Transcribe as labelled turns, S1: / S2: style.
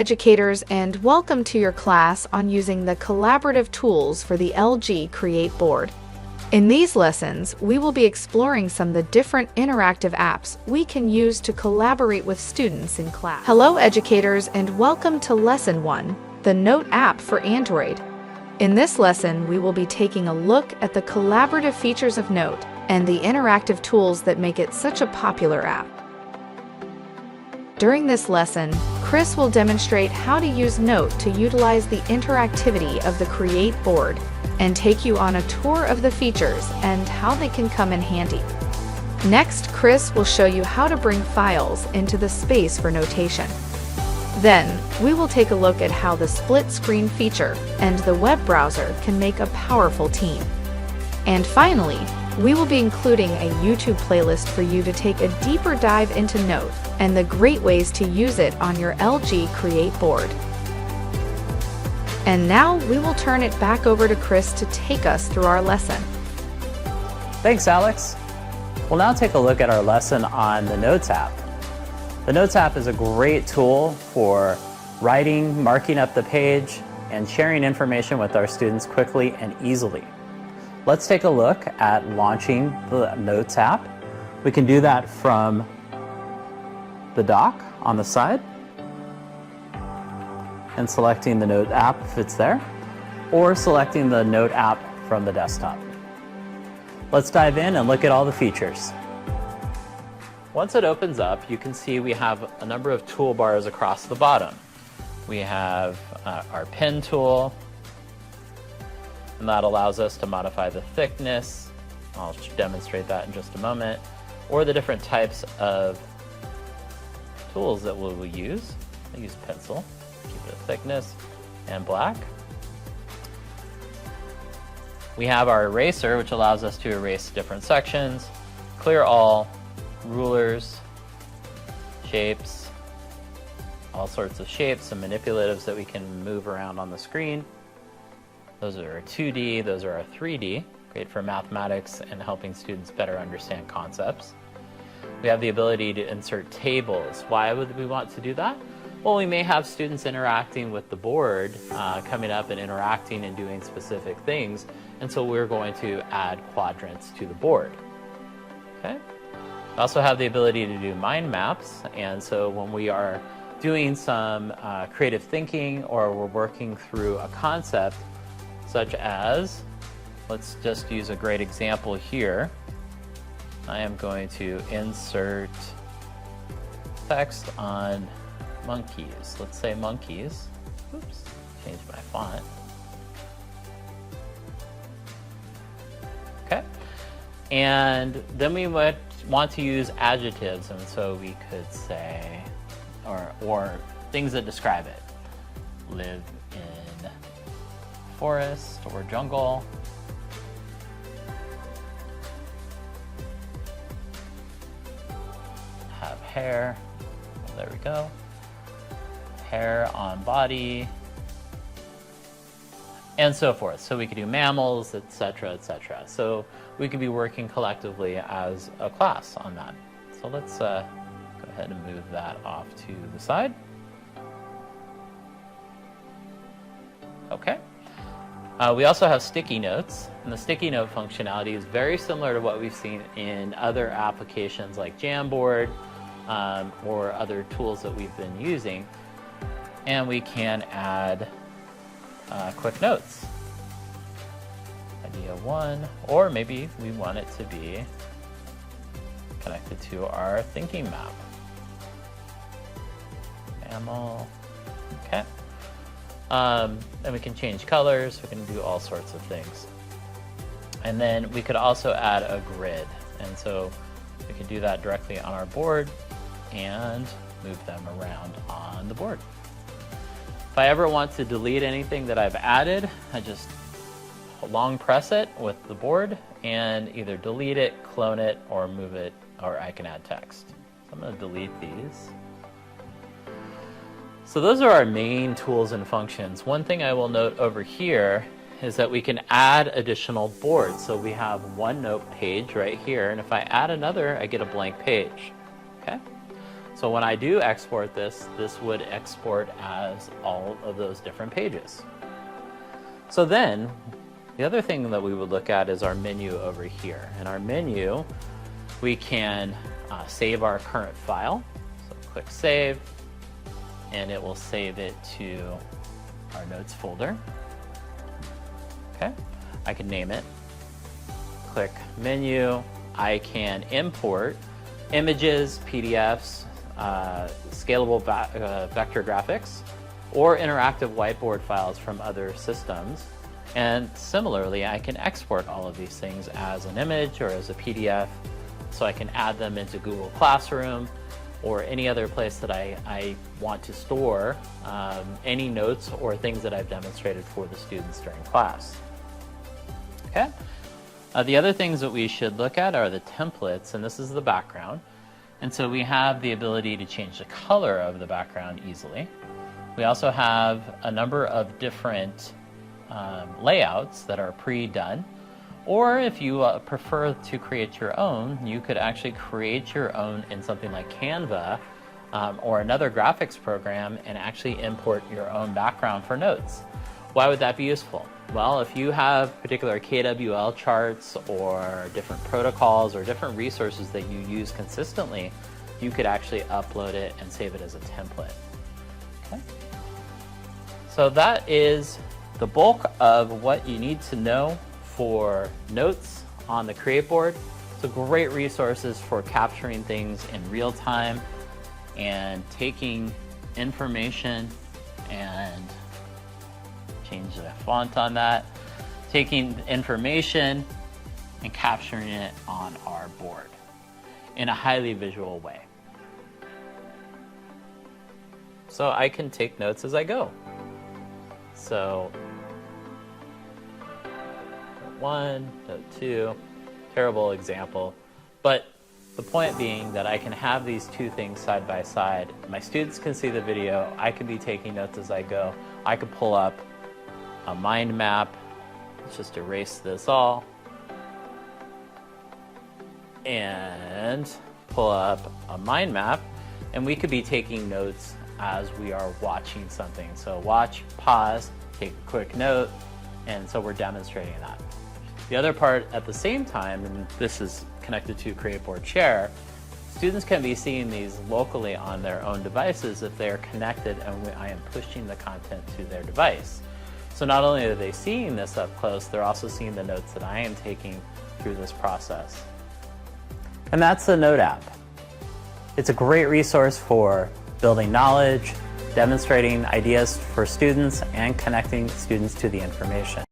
S1: educators, and welcome to your class on using the collaborative tools for the LG CreateBoard. In these lessons, we will be exploring some of the different interactive apps we can use to collaborate with students in class. Hello educators, and welcome to Lesson 1, the Note app for Android. In this lesson, we will be taking a look at the collaborative features of Note and the interactive tools that make it such a popular app. During this lesson, Chris will demonstrate how to use Note to utilize the interactivity of the CreateBoard and take you on a tour of the features and how they can come in handy. Next, Chris will show you how to bring files into the space for notation. Then, we will take a look at how the split screen feature and the web browser can make a powerful team. And finally, we will be including a YouTube playlist for you to take a deeper dive into Note and the great ways to use it on your LG CreateBoard. And now we will turn it back over to Chris to take us through our lesson.
S2: Thanks, Alex. We'll now take a look at our lesson on the Notes app. The Notes app is a great tool for writing, marking up the page, and sharing information with our students quickly and easily. Let's take a look at launching the Notes app. We can do that from the dock on the side and selecting the Note app if it's there, or selecting the Note app from the desktop. Let's dive in and look at all the features. Once it opens up, you can see we have a number of toolbars across the bottom. We have our pen tool, and that allows us to modify the thickness. I'll demonstrate that in just a moment, or the different types of tools that we'll use. I use pencil, keep it thickness and black. We have our eraser, which allows us to erase different sections, clear all, rulers, shapes, all sorts of shapes and manipulatives that we can move around on the screen. Those are our 2D, those are our 3D, great for mathematics and helping students better understand concepts. We have the ability to insert tables. Why would we want to do that? Well, we may have students interacting with the board, coming up and interacting and doing specific things, and so we're going to add quadrants to the board. Okay? We also have the ability to do mind maps, and so when we are doing some creative thinking or we're working through a concept, such as, let's just use a great example here. I am going to insert text on monkeys. Let's say monkeys. Oops, change my font. Okay. And then we would want to use adjectives, and so we could say, or things that describe it. Live in forest or jungle. Have hair. Oh, there we go. Hair on body. And so forth. So we could do mammals, etc., etc. So we could be working collectively as a class on that. So let's go ahead and move that off to the side. Okay. We also have sticky notes, and the sticky note functionality is very similar to what we've seen in other applications like Jamboard or other tools that we've been using. And we can add quick notes. Idea 1, or maybe we want it to be connected to our thinking map. Mammal, okay. And we can change colors, we can do all sorts of things. And then we could also add a grid. And so we can do that directly on our board and move them around on the board. If I ever want to delete anything that I've added, I just long press it with the board and either delete it, clone it, or move it, or I can add text. So I'm going to delete these. So those are our main tools and functions. One thing I will note over here is that we can add additional boards. So we have one note page right here, and if I add another, I get a blank page. Okay? So when I do export this, this would export as all of those different pages. So then, the other thing that we would look at is our menu over here. In our menu, we can save our current file. So click Save, and it will save it to our Notes folder. Okay, I can name it. Click Menu. I can import images, PDFs, scalable vector graphics, or interactive whiteboard files from other systems. And similarly, I can export all of these things as an image or as a PDF, so I can add them into Google Classroom or any other place that I want to store any notes or things that I've demonstrated for the students during class. Okay. The other things that we should look at are the templates, and this is the background. And so we have the ability to change the color of the background easily. We also have a number of different layouts that are pre-done. Or if you prefer to create your own, you could actually create your own in something like Canva or another graphics program and actually import your own background for notes. Why would that be useful? Well, if you have particular KWL charts or different protocols or different resources that you use consistently, you could actually upload it and save it as a template. Okay. So that is the bulk of what you need to know for notes on the CreateBoard. It's a great resources for capturing things in real time and taking information and change the font on that, taking information and capturing it on our board in a highly visual way. So I can take notes as I go. So note 1, note 2, terrible example, but the point being that I can have these two things side by side. My students can see the video, I can be taking notes as I go. I could pull up a mind map. Let's just erase this all and pull up a mind map, and we could be taking notes as we are watching something. So watch, pause, take a quick note, and so we're demonstrating that. The other part at the same time, and this is connected to CreateBoard Share, students can be seeing these locally on their own devices if they are connected and I am pushing the content to their device. So not only are they seeing this up close, they're also seeing the notes that I am taking through this process. And that's the Note app. It's a great resource for building knowledge, demonstrating ideas for students, and connecting students to the information.